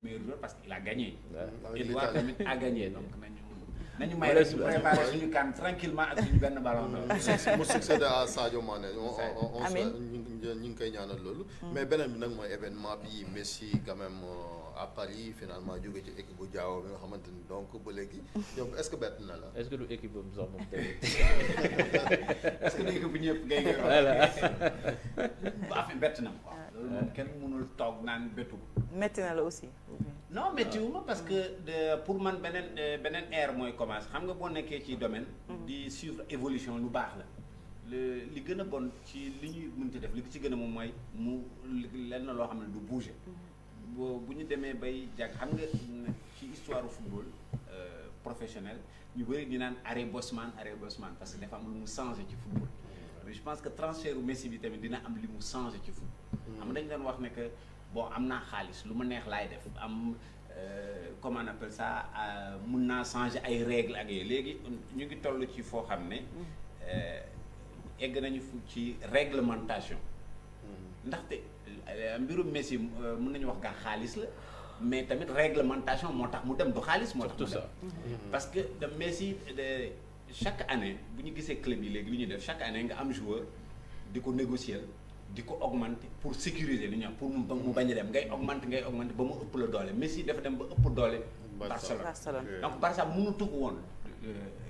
meilleur joueur parce qu'il a gagné. Edouard tamit a gagné donc nañu may rek ñu préparé suñu kan tranquillement ak suñu benn ballon. mu succédé à Sadio Mané. amiin ñu ngi koy ñaanal loolu. mais beneen bi nag mooy événement bi Messi quand même à Paris finalement jóge ci équipe bu Diao bi nga xamante ni donc ba léegi. yow est-ce que bett na la. est-ce que du équipe boobu sax moom tamit. est-ce que du équipe bu ñëpp ngay ngay voilà. wax bett na quoi. loolu moom kenn mënul toog naan bettu. metti na la aussi. non méttiwuma parce que pour man beneen ère mooy commencé xam nga boo nekkee ci domaine. di suivre évolution lu baax la. li gën a bon ci li ñuy mënti def li ci gën a moom mooy mu lenn loo xam ne du bouger. bu ñu demee bay jàg xam nga ci histoire du football professionnel ñu bëri di naan arrêt Bosman parce que dafa am lu mu changé ci football. je pense que transfert u Messi bi tamit dina am li mu changé ci football. xam nga dañu doon wax ne que. bon am naa xaalis lu ma neex laay def am comment on appelle ça mun naa changer ay règles ak yooyu léegi ñu ngi toll ci foo xam ne egg nañu fu ci réglementation ndaxte mbirum Messi mun nañu wax gaa xaalis la mais tamit réglementation moo tax mu dem du xaalis moo tax mu dem parce que de Messi chaque année bu ñu gisee club yi léegi li ñuy def chaque année nga am joueur di ko négocier di ko augmenter pour sécuriser li ñu am pour mu bañ a dem ngay augmenter ba mu ëpp la doole Messi dafa dem ba ëpp doole Barcelone donc Barça mënutu ko woon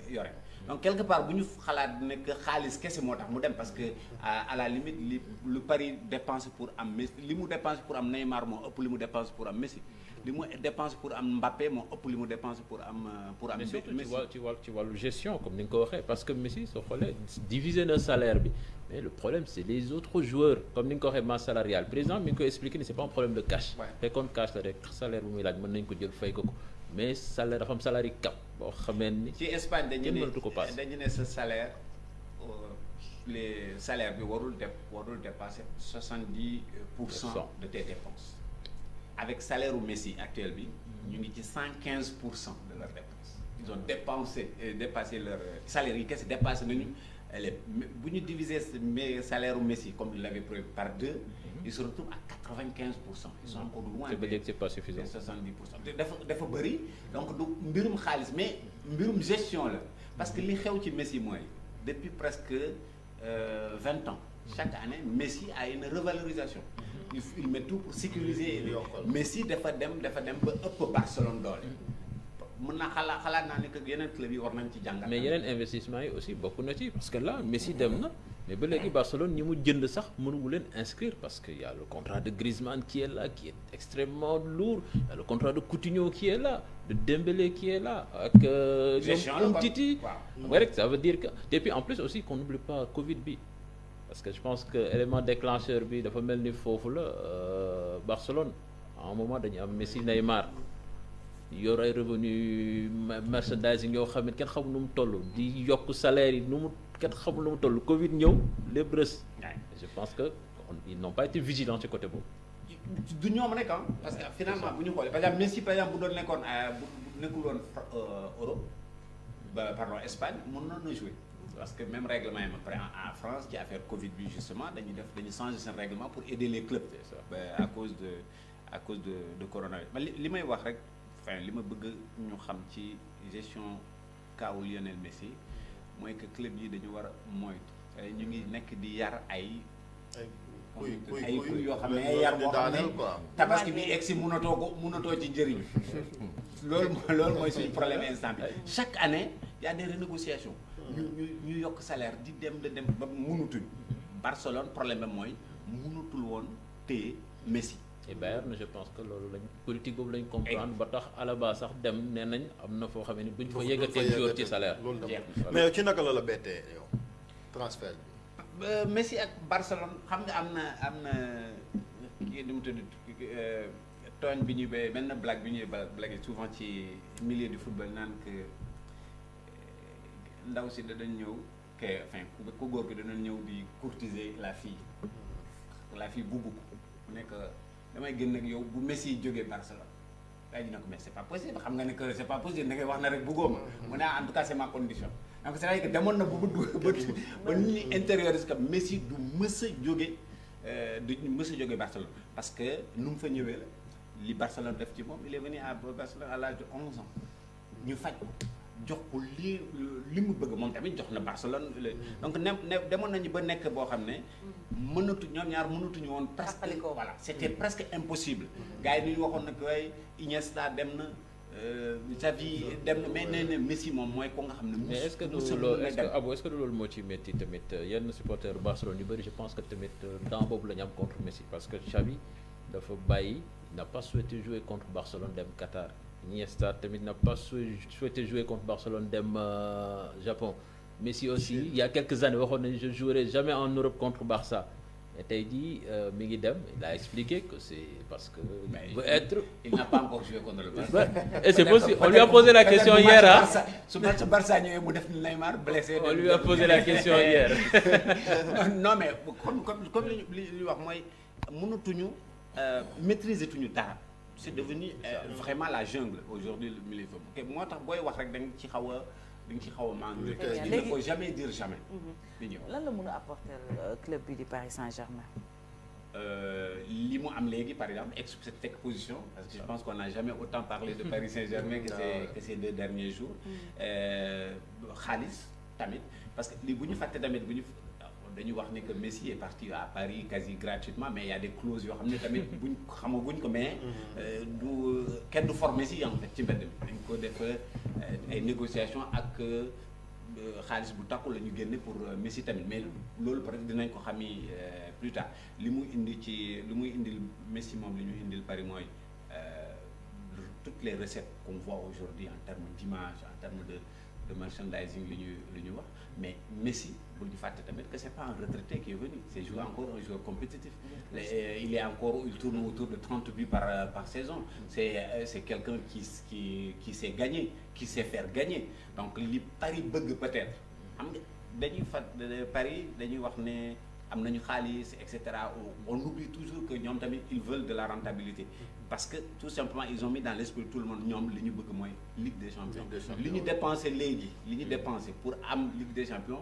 yore donc quelque part bu ñu xalaat ne que xaalis kese moo tax mu dem parce que à la limite lu Paris dépense pour am Messi li mu dépense pour am Neymar moo ëpp li mu dépense pour am Messi li mu dépense pour am Mbappé moo ëpp li mu dépense pour am mais surtout ci wàllu gestion comme ni nga ko waxee parce que Messi soo xoolee diviser na salaire bi mais le problème c'est les autres joueurs comme ni nga ko waxee masse salariale président mi ngi koy expliquer ni c'est pas un problème de cash fekkoon cash la rek salaire bu muy laaj mën nañ ko jël fay ko mais salaire dafa am salaire cap boo xamee ni ci Espagne dañu ne sa salaire les salaires bi warul dépasser 70% de tes dépenses avec salaire u Messi actuel bi ñu ngi ci 115% de leurs dépenses ils ont dépassé leur salaire yi kese dépassé nañu bu ñu diviser salaire u Messi comme il l'avait prévu par 2 ils se retrouvent à 95%. Ils sont encore loin. C'est pas suffisant. 70%. dafa bëri donc du mbirum xaalis mais mbirum gestion la parce que li xew ci Messi mooy depuis presque 20 ans chaque année Messi a une revalorisation. il met tout pour sécuriser. Messi dafa dem ba ëpp Barcelone doole. mën naa xalaat naa ne que yeneen club yi war nañ ci jàngat. mais yeneen investissement yi aussi bokk na ci parce que là Messi dem na mais ba léegi Barcelone ñi mu jënd sax mënumu leen inscrire parce que y a le contrat de Griezmann qui est là qui est extrêmement lourd y a le contrat de Coutinho qui est là de Dembélé qui est là ak ñoom Umtiti nga rek ça veut dire que et puis en plus aussi qu'on n'oublie pas Covid bi parce que je pense que élément déclencheur bi dafa mel ni foofu la Barcelone à un moment dañu am Messi Neymar yor ay revenu merchandising yoo xam ne kenn xamul nu mu toll di yokk salaire yi nu mu kenn xamul nu mu toll Covid ñëw lépp rës. je pense que ils n'ont pas été vigilants ci côté boobu. du ñoom rek parce que finalement bu ñu xoolee par exemple Messi par exemple bu doon nekkoon bu nekkul woon Europe pardon Espagne mën na jouer parce que même règlement yi après en France ci affaire Covid bi justement dañuy changer seen règlement pour aider les clubs. c'est ça à cause de coronavirus mais li may wax rek. enfin li ma bëgg ñu xam ci gestion kaawu Lionel Messi mooy que club yi dañu war a moytu ñu ngi nekk di yar ay kuy yoo xam ne ay yar boo xam ne tabaski bi egg si mënatoo ci njëriñ loolu mooy suñu problème instant bi chaque année y a des renégociations ñu yokk salaire di dem ba mënutuñ Barcelone problème bi mooy mënutul woon téye Messi. et Bayern je pense que loolu lañ politique boobu lañ comprendre ba tax Alaba sax dem nee nañ am na foo xam ne buñ fa yëgatee jour ci salaire. mais yow ci naka la bettee yow transfert bi. Messi ak Barcelone xam nga am na kii nu mu tudd tooñ bi ñuy ba benn blague bi ñuy blague souvent ci milieu du football naan que ndaw si danañ ñëw que enfin ku góor gi danañ ñëw di courtiser la fille bugg ko mu nekk. damay gën nag yow bu Messi jógee Barcelone daa ñu ne ko mais c'est pas possible xam nga ne que c'est pas possible da ngay wax na rek bëggoo ma mu ne en tout cas c'est ma condition donc c'est-à-dire que demoon na ba nit ñi intériorise que Messi du mës a jóge Barcelone parce que nu mu fa ñëwee la li Barcelone def ci moom il est venu à Barcelone à l'âge de 11 ans ñu faj ko jox ko li mu bëgg moom tamit jox na Barcelone donc demoon nañu ba nekk boo xam ne ñoom ñaar mënatuñu woon presque voilà c'était presque impossible gars yi ni ñu waxoon na ko way Iniesta dem na Xavi dem na mais nee na Messi moom mooy ko nga xam ne mais est-ce que loolu moo ci métti tamit yenn supporters Barcelone yu bëri je pense que tamit dans boobu la ñu am contre Messi parce que Xavi dafa bàyyi n'a pas souhaité jouer contre Barcelone dem Qatar Iniesta tamit n'a pas souhaité jouer contre Barcelone dem Japon Messi aussi il y a quelques années waxoon nañu je jouerai jamais en Europe contre Barça et tey jii mi ngi dem il a expliqué que c'est parce que il n'a pas encore joué contre le Barça et c'est possible on lui a posé la question hier su match Barça ñëwee mu def Neymar blessé on lui a posé la question hier non mais comme li ñu wax mooy mënatuñu maîtriser tuñu dara c'est devenu vraiment la jungle aujourd'hui le milieu moo tax booy wax rek da nga ci xaw a manqué. il ne faut jamais dire jamais. lan la mën a apporter club bi di Paris Saint-Germain. li mu am léegi par exemple cette exposition parce que je pense qu'on n'a jamais autant parlé de Paris Saint-Germain que ces 2 derniers jours. xaalis tamit parce que li bu ñu fàtte tamit dañu wax ni que Messi est parti à Paris quasi gratuitement mais il y a des clauses yoo xam ne tamit buñ xamaguñ ko mais kenn du former Messi en fait ci mbedd mi dañ ko def ay négociations ak xaalis bu takku la ñu génne pour Messi tamit mais loolu peut-être dinañ ko xami plus tard li muy indil Messi moom li ñu indil Paris mooy toutes les recettes qu'on voit aujourd'hui en termes d'image en termes de merchandising li ñu wax mais Messi bu ñu fàtte tamit que c'est pas un retraité qui est venu c'est encore un joueur compétitif il tourne autour de 30 buts par saison c'est quelqu'un qui sait gagner qui sait faire gagner donc li Paris bëgg peut-être xam nga dañuy Paris dañuy wax ne am nañu xaalis et cetera on oublie toujours que ñoom tamit ils veulent de la rentabilité parce que tout simplement ils ont mis dans l'esprit tout le monde ñoom li ñu bëgg mooy Ligue des Champions li ñu dépensé léegi li ñu dépensé pour am Ligue des Champions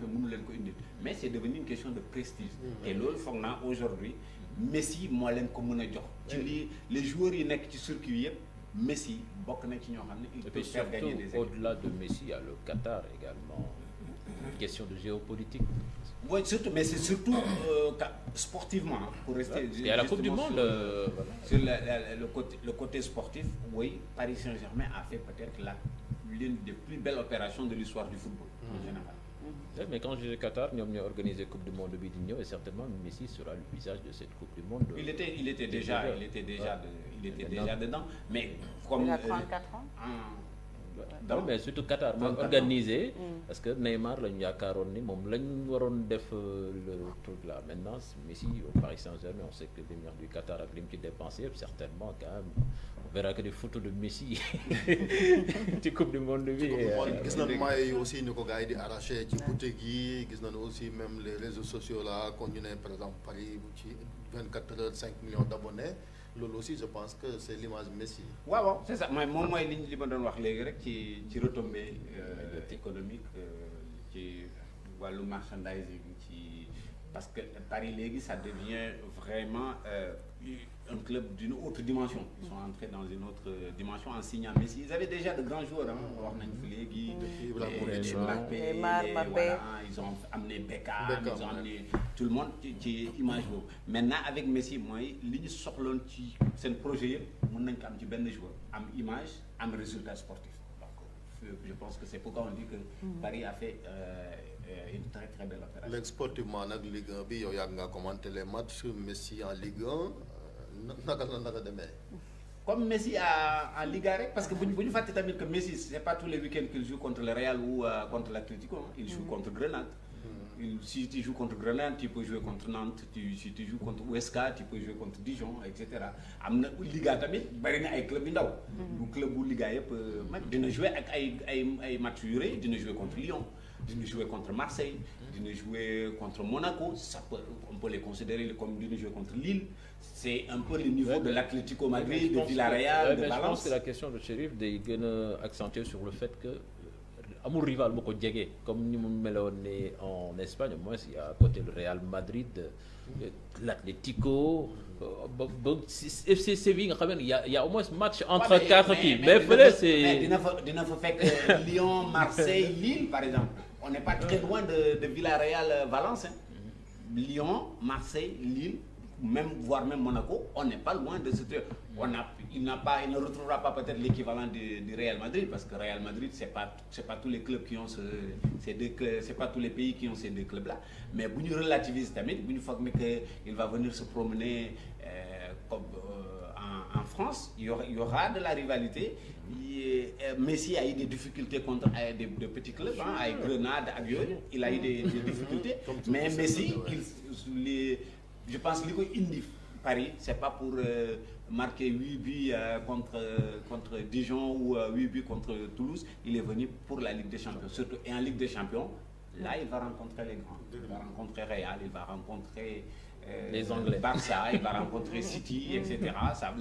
mënu leen ko indil mais c'est devenu une question de prestige et loolu foog naa aujourd'hui Messi moo leen ko mën a jox ci lii les joueurs yi nekk ci circuit yëpp Messi bokk nañ ci ñoo xam ne il peut faire gagner des équipes. Au-delà de Messi il y a le Qatar également question de géopolitique. Oui, surtout, mais c'est surtout sportivement pour rester. Il y a la Coupe du Monde. Sur le côté sportif, oui, Paris Saint-Germain a fait peut-être l'une des plus belles opérations de l'histoire du football en général. Mais quand je disais Qatar, nous avons organisé Coupe du Monde de Bidinho et certainement Messi sera le visage de cette Coupe du Monde. Il était déjà dedans, mais comme il a 34 ans. Non mais surtout Qatar moo organisé parce que Neymar lañu yaakaaroon ni moom lañ waroon def le truc là maintenant Messi au Paris Saint-Germain on sait que l'émir du Qatar ak li mu ci dépensé certainement quand même on verra que des photos de Messi ci coupe du monde bi. gis nañu maillots yi aussi ni ko gars yi di arraché ci boutique yi gis nañu aussi même les réseaux sociaux là kon ñu ne par exemple Paris ci 24 heures 5 millions d'abonnés. loolu aussi je pense que c'est l'image Messi. waaw c'est ça moom mooy li ma doon wax léegi rek ci retombées économiques ci wàllu merchandising ci parce que Paris léegi ça devient vraiment un club d'une autre dimension. Ils sont entrés dans une autre dimension en signant Messi. Ils avaient déjà de grands joueurs wax nañu fi léegi. Mbappé ils ont amené Beckham ils ont amené tout le monde ci image boobu. maintenant avec Messi mooy li ñu soxloon ci seen projet yëpp mën nañ ko am ci benn joueur am image am résultat sportif. donc je pense que c'est pourquoi on dit que Paris a fait une très très belle opération. léegi sportivement nag Ligue 1 bi yow yàgg nga commenter les matchs Messi en Ligue 1 naka demee. comme Messi en Liga rek parce que bu ñu fàtte tamit que Messi c'est pas tous les week-ends qu'il joue contre le Real ou contre l'Atlético il joue contre Grenade. Si tu joues contre Grenade tu peux jouer contre Nantes si tu joues contre Huesca tu peux jouer contre Dijon et cetera am na Liga tamit bari na ay club yu ndaw. bu club bu Liga yëpp dina jouer ak ay match yu rëy dina jouer contre Lyon dina jouer contre Marseille dina jouer contre Monaco on peut les considérer comme dina jouer contre Lille. C'est un peu le niveau de l'Atlético Madrid, de Villarreal, de Valence. Je pense que la question de Chérif day gën a accentuer sur le fait que amul rival bu ko jege comme ni mu meloon en Espagne au moins il y a à côté le Real Madrid, l'Atlético, ba FC Séville nga xam ne y a au moins match entre quatre kii mais fële c'est dina fa fekk Lyon Marseille Lille par exemple on n'est pas très loin de Villarreal Valence Lyon Marseille Lille même voire même Monaco on n'est pas loin de ce truc il ne retrouvera pas peut-être l'équivalent du Real Madrid parce que Real Madrid c'est pas tous les clubs qui ont ces deux clubs c'est pas tous les pays qui ont ces deux clubs là mais bu ñu relativise tamit bu ñu foog ne que il va venir se promener comme en France il y aura de la rivalité Messi a eu des difficultés contre des petits clubs ay Grenade ak yooyu il a eu des difficultés mais Messi je pense li koy indi Paris c'est pas pour marquer 8 buts contre Dijon ou 8 buts contre Toulouse il est venu pour la Ligue des Champions surtout et en Ligue des Champions là il va rencontrer les grands il va rencontrer Real il va rencontrer les Anglais Barça il va rencontrer City etc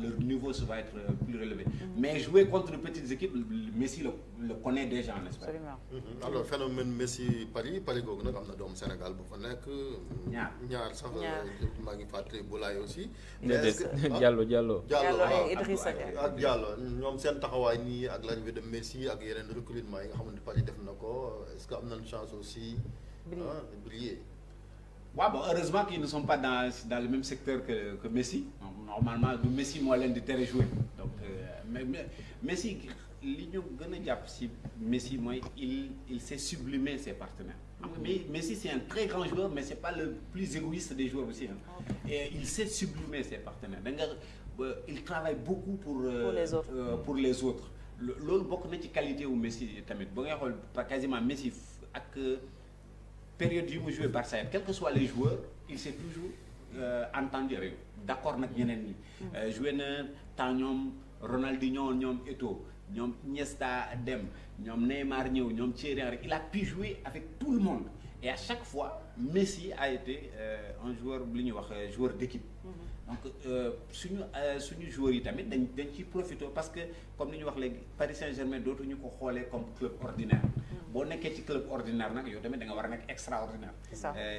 leur niveau ça va être plus relevé mais jouer contre de petites équipes Messi le connaît déjà n'est-ce pas alors phénomène Messi Paris googu nag am na doomu Sénégal bu fa nekk ñaar sax maa ngi fàttali Boulaye aussi Diallo ak Diallo ñoom seen taxawaay nii ak l'arrivée de Messi ak yeneen recrutement yi nga xamante Paris def na ko est-ce que am nañ chance aussi de briller waaw bon heureusement qu'ils ne sont pas dans le même secteur que Messi normalement du Messi moo leen di tere jouer donc Messi li ñu gën a jàpp ci Messi mooy il sait sublimer ses partenaires mais Messi c'est un très grand joueur mais c'est pas le plus égoïste des joueurs aussi et il sait sublimer ses partenaires da nga il travaille beaucoup pour les autres loolu bokk na ci qualité wu Messi tamit ba ngay xool quasiment Messi ak période yi mu joué Barça quels que soient les joueurs il s'est toujours entendu avec d'accord nag ñeneen ñi joué na temps ñoom Ronaldinho ñoom Eto'o ñoom Iniesta dem ñoom Neymar ñëw ñoom Thierry Henry il a pu jouer avec tout le monde et à chaque fois Messi a été un joueur li ñuy wax joueur d'équipe donc suñu joueurs yi tamit dañ ciy profité parce que comme li ñuy wax léegi Paris Saint-Germain dootuñu ko xoolee comme club ordinaire boo nekkee ci club ordinaire nag yow tamit da nga war a nekk extraordinaire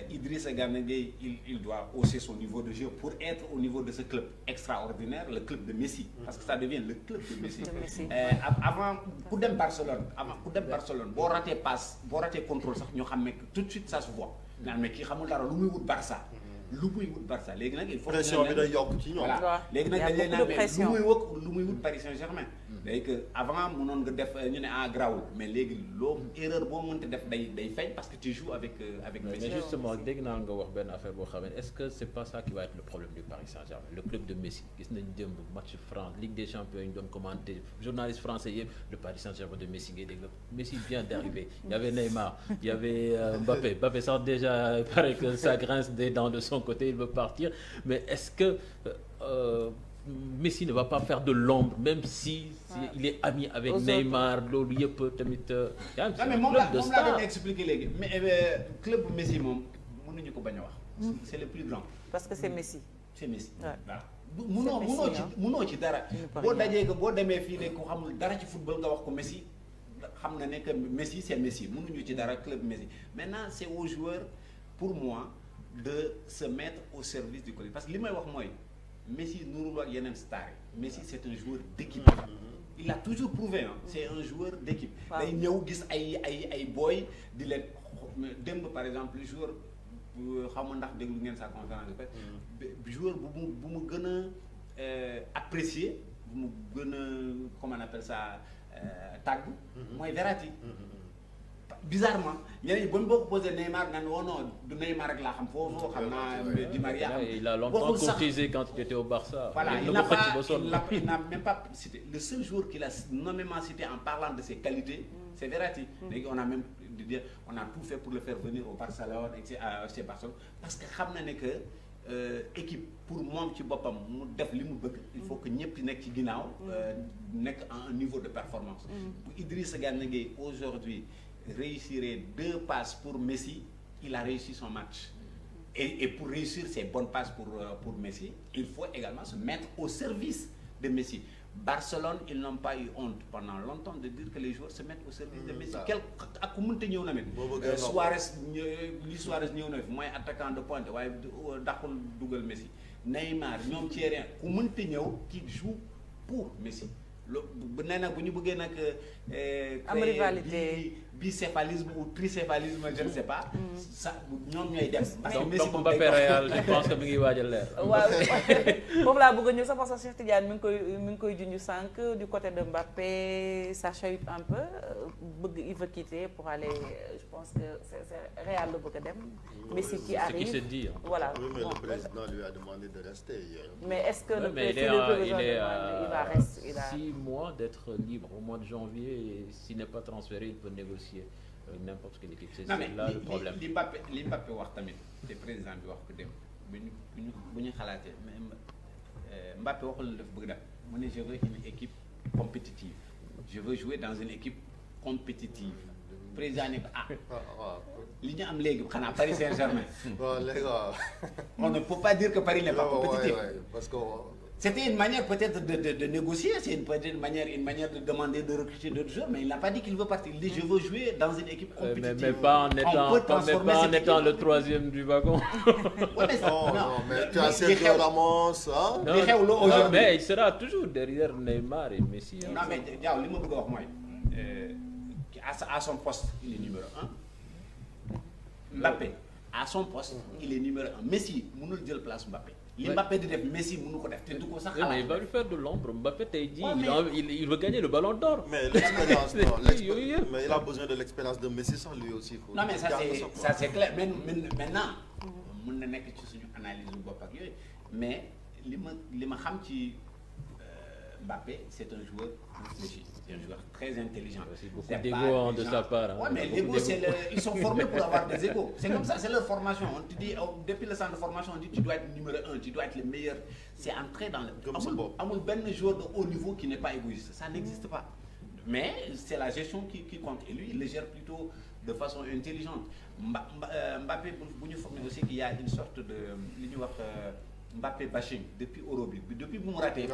Idrissa Gana Gueye il doit hausser son niveau de jeu pour être au niveau de ce club extraordinaire le club de Messi parce que ça devient le club de Messi avant ku dem Barcelone boo ratee passe boo ratee contrôle sax ñoo xam ne tout de suite ça se voit naan mais kii xamul dara lu muy wut Barça léegi nag il faut pression bi day yokk ci ñoom voilà léegi nag dañ leen naan mais lu muy wut Paris Saint-Germain léegi que avant mënoon nga def ñu ne grawul mais léegi loo erreur boo mënta def day feeñ parce que tu joues avec Messi. Mais justement dégg naa nga wax benn affaire boo xam ne est-ce que c'est pas ça qui va être le problème du Paris Saint-Germain le club de Messi gis nañ démb match France Ligue des Champions yi ñu doon commenter journalistes français yëpp le Paris Saint-Germain de Messi ngay dégg Messi vient d'arriver il y avait Neymar il y avait Mbappé sax déjà il paraît que ça grince des dents de son côté il veut partir mais est-ce que Messi ne va pas faire de l'ombre même si il est ami avec Neymar loolu yëpp tamit mais moom laa doon expliquer léegi mais club Messi moom mënuñu ko bañ a wax c'est le plus grand parce que c'est Messi waaw munoo ci dara boo dajee boo demee fii ne ku xamul dara ci football nga wax ko Messi xam na ne que Messi c'est Messi mënuñu ci dara club Messi maintenant c'est aux joueurs pour moi de se mettre au service du collectif parce que li may wax mooy Messi nurul ak yeneen star yi Messi c'est un joueur d'équipe il a toujours prouvé c'est un joueur d'équipe day ñëw gis ay boy di leen démb par exemple joueur xam nga ndax déglu ngeen sa conférence de presse joueur bu mu gën a apprécier bu mu gën a comment on appelle ça tàgg mooy Verratti bizarrement ñeneen boo ko posé Neymar naan non du Neymar rek laa xam foofu xam naa Di Maria il a longtemps courtisé quand il était au Barça voilà il n'a même pas cité le seul joueur qu'il a nommément cité en parlant de ses qualités c'est Verratti léegi on a même dit on a tout fait pour le faire venir au Barcelone chez Barcelone parce que xam na ne que équipe pour moom ci boppam mu def li mu bëgg il faut que ñëpp nekk ci ginnaaw nekk à un niveau de performance bu Idrissa Gana Gueye aujourd'hui réussirait 2 passes pour Messi il a réussi son match et pour réussir ces bonnes passes pour Messi il faut également se mettre au service de Messi Barcelone ils n'ont pas eu honte pendant longtemps de dire que les joueurs se mettent au service de Messi ak ku mënta ñëw na mit Suarez ñëw na fi mooy attaquant de pointe waaye dàqul dugal Messi Neymar ñoom Thierry ku mënta ñëw qui joue pour Messi bu nee nag bu ñu bëggee nag am rivalité bicéphalisme ou tricéphalisme je ne sais pas ça ñoom ñooy dem parce que donc Messi donc Mbappé Real je pense que mi ngi waaj a leer. waaw foofu laa bëgg a ñëw sax parce que Cheikh Tidiane mi ngi koy junj sànq du côté de Mbappé ça chahute un peu bëgg il veut quitter pour aller je pense que c'est Real la bëgg a dem Messi qui arrive ce qui se dit voilà Oui, mais bon, le président lui a demandé de rester hier. mais est-ce que le mais président il va rester 6 mois d'être libre au mois de janvier et s'il n'est pas transféré il peut négocier avec n'importe quelle équipe. C'est non mais là le problème. li Mbappé wax tamit te président bi wax ko dem bu ñu xalaatee mais Mbappé waxul la dafa bëgg def mu ne je veux une équipe compétitive je veux jouer dans une équipe compétitive président ne ko waaw. li ñu am léegi xanaa Paris Saint-Germain waaw léegi waaw. on ne peut pas dire que Paris n'est pas compétitif. parce que. C'était une manière peut-être de négocier, c'est peut-être une manière de demander de recruter d'autres joueurs, mais il n'a pas dit qu'il veut partir. Il dit je veux jouer dans une équipe compétitive. Mais pas en étant le troisième du wagon. Ouais, mais non, mais tu as Sergio Ramos, hein? Non, mais il sera toujours derrière Neymar et Messi. Non, mais Diaw, li ma bëgg a wax mooy à son poste, il est numéro 1. Mbappé, à son poste, il est numéro 1. Messi mënul jël place Mbappé. Li Mbappé di def Messi mënu ko def te du ko sax xalaat. Mais il va lui faire de l'ombre. Mbappé tey jii il veut gagner le ballon d'or. Mais l'expérience, mais il a besoin de l'expérience de Messi sans lui aussi. Non mais ça c'est clair maintenant mën na nekk ci suñu analyse bu bopp ak yooyu mais li ma xam ci Mbappé c'est un joueur réfléchi, c'est un joueur très intelligent. C'est beaucoup d'ego de sa part. Ouais, mais l'ego ils sont formés pour avoir des égos. C'est comme ça, c'est leur formation. On te dit depuis le centre de formation on dit tu dois être numéro 1, tu dois être le meilleur. C'est entré dans le amul benn joueur de haut niveau qui n'est pas égoïste. Ça n'existe pas. Mais c'est la gestion qui compte et lui il le gère plutôt de façon intelligente. Mbappé bu ñu foog ne aussi qu'il y a une sorte de li ñuy wax Mbappé bashing depuis Euro bi depuis bu mu raté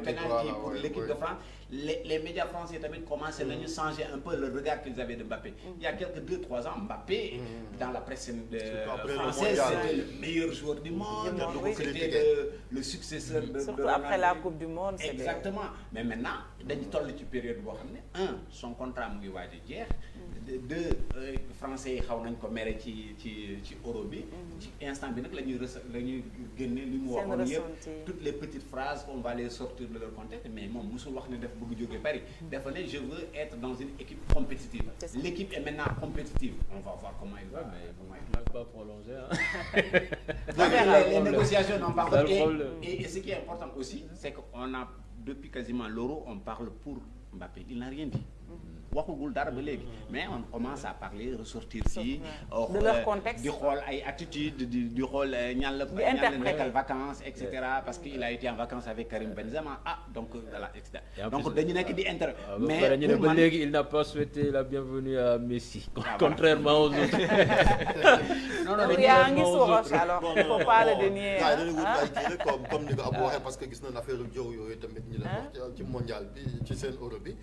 penalty pour l'équipe de France les médias français tamit commencé nañu changer un peu le regard qu'ils avaient de Mbappé. Il y a quelques 2-3 ans Mbappé dans la presse française c'était le meilleur joueur du monde, c'était le successeur de surtout après la Coupe du Monde. Exactement. Mais maintenant dañu toll ci période boo xam ne son contrat mu ngi waaj a jeex. Deux français yi xaw nañ ko mere ci euro bi. ci instant bi nag la ñuy génne li mu waxoon yëpp toutes les petites phrases on va les sortir de leur contexte mais moom musul wax ne daf bëgg jóge Paris. dafa ne je veux être dans une équipe compétitive. L'équipe est maintenant compétitive. On va voir comment il va. Mais il va pas prolonger. Les négociations n'en parlent pas. Et ce qui est important aussi c'est qu'on a depuis quasiment l'euro on parle pour Mbappé. Il n'a rien dit. waxugul dara ba léegi mais on commence à parler ressortir si de leur contexte di xool ay attitudes di xool ñan la nekkal vacances et cetera parce que il a été en vacances avec Karim Benzema donc voilà et cetera donc dañu nekk di inter mais ñu ne ba léegi il n'a pas souhaité la bienvenue à Messi contrairement aux autres. non yaa ngi soros alors il faut pas le dénier comme ni ko Abou waxee parce que gis nañ affaire jow yooyu tamit ñu la wax ci mondial bi ci seen euro bi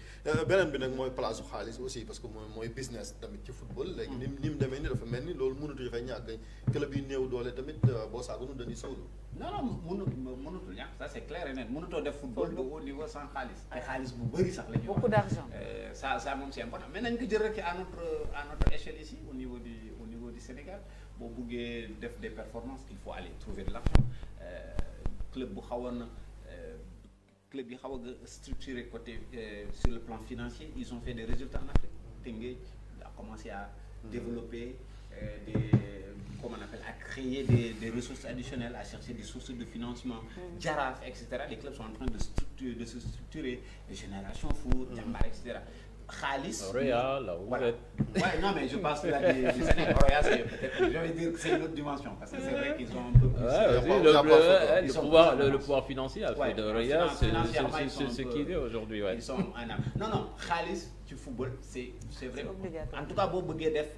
beneen bi nag mooy place xaalis aussi parce que mooy business tamit ci football léegi ni mu demee ni dafa mel ni loolu mënutu fay ñàkk club yi néew doole tamit boo saagonu dañuy sawlu non mënutul ñàkk ça c'est clair et net mënutoo def football de haut niveau sans xaalis te xaalis bu bëri sax la ñuy wax beaucoup d'argent ça moom c'est important mais nañ ko jël rek à notre échelle ici au niveau du Sénégal boo buggee def des performances il faut aller trouver de l'argent club bu xawoon club yi xaw a structuré côté sur le plan financier ils ont fait des résultats en Afrique. Teungueth a commencé à développer comment on appelle à créer des ressources additionnelles, à chercher des sources de financement. Jaraaf etc. Les clubs sont en train de se structurer. Génération Foot, Jambar etc. Xaalis. Royal, là, voilà. Ouais, non, mais je pense là du Sénégal. Royal, c'est peut-être, je vais dire que c'est une autre dimension, parce que c'est vrai qu'ils ont un peu plus. Le pouvoir financier a fait de Royal, c'est ce qu'il est aujourd'hui. Ouais. Ils sont non, xaalis ci football, c'est vrai. En tout cas, boo bëggee def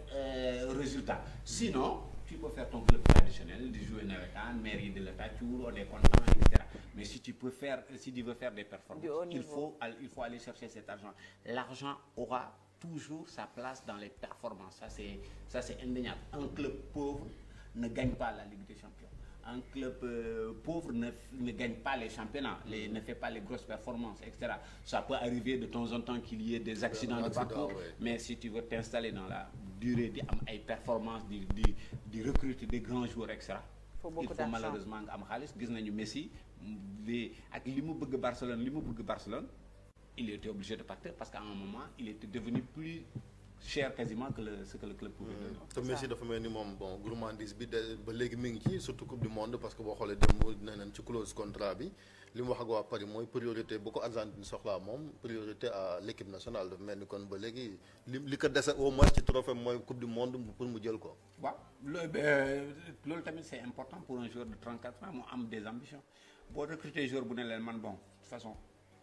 résultat. Sinon, tu peux faire ton club traditionnel, de jouer navétane, mairie de l'État, on est content, etc. Mais si tu veux faire des performances, il faut aller chercher cet argent. L'argent aura toujours sa place dans les performances. Ça c'est indéniable. Un club pauvre ne gagne pas la Ligue des Champions. un club pauvre ne gagne pas les championnats, ne fait pas les grosses performances, etc. Ça peut arriver de temps en temps qu'il y ait des accidents de parcours, mais si tu veux t'installer dans la durée di am ay performances di recruter des grands joueurs, etc. Il faut malheureusement nga am xaalis. Gis nañu Messi ak li mu bëgg Barcelone, il était obligé de partir parce qu'à un moment il était devenu plus cher quasiment que ce que le club pouvait donner. te Messi dafa mel ni moom bon gourmandise bi ba léegi mi ngi ci surtout coupe du monde parce que boo xoolee démb nee nañ ci clause contrat bi li mu wax ak waa Paris mooy priorité bu ko Argentine soxlaa moom priorité à l' équipe nationale dafa mel ni kon ba léegi li ko dese au moins ci trophée mooy coupe du monde pour mu jël ko. waaw loolu tamit c' est important pour un joueur de 34 ans mu am des ambitions boo recruter joueur bu ne leen man bon de toute façon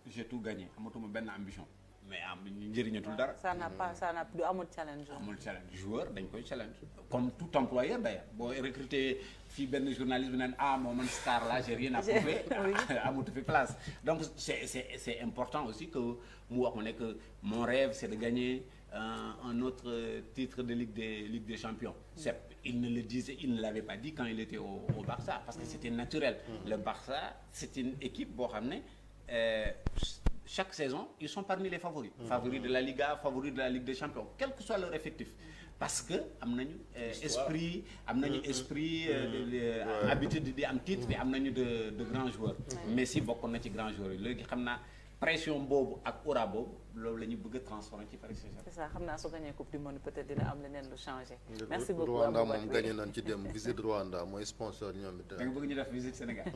j'ai tout gagné amatuma benn ambition. mais am njëriñatul dara. ça n'a du amul challenge. amul challenge joueur dañ koy challenge comme tout employeur d'ailleurs boo recruter fii benn journaliste bi naan moo man star là j'ai rien à prouver amatu fi place donc c'est important aussi que mu wax ma ne que mon rêve c'est de gagner un autre titre de Ligue des Champions. Il ne l'avait pas dit quand il était au Barça parce que c'était naturel. Le Barça c'est une équipe boo xam ne chaque saison, ils sont parmi les favoris. Favoris de la Liga, favoris de la Ligue des Champions, quel que soit leur effectif. Parce que am nañu esprit, habitude di am titre, mais am nañu de grands joueurs. Messi bokkoon na ci grands joueurs yi léegi xam naa pression boobu ak aura boobu loolu la ñu bëgg a transformer ci Paris Saint-Germain. C'est ça xam naa su gagné coupe du monde peut-être dina am leneen lu changé. Merci beaucoup Rwanda moom gagné nañ ci dem visite Rwanda mooy sponsor ñoom it. da nga bëgg ñu def visite Sénégal.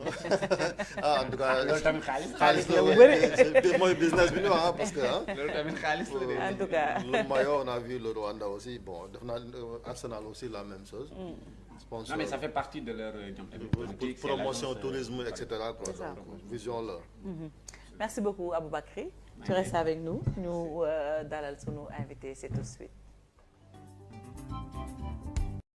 En tout cas loolu tamit xaalis la bëri mooy business bi ñu wax parce que loolu tamit xaalis la en tout cas le maillot on a vu le Rwanda aussi bon def naa Arsenal aussi la même chose. Sponsor. Non mais ça fait partie de leur politique. Promotion tourisme et cetera quoi donc vision la. Merci beaucoup Aboubacry. Tu restes avec nous. Ñu dalal sunu invité c'est tout de suite.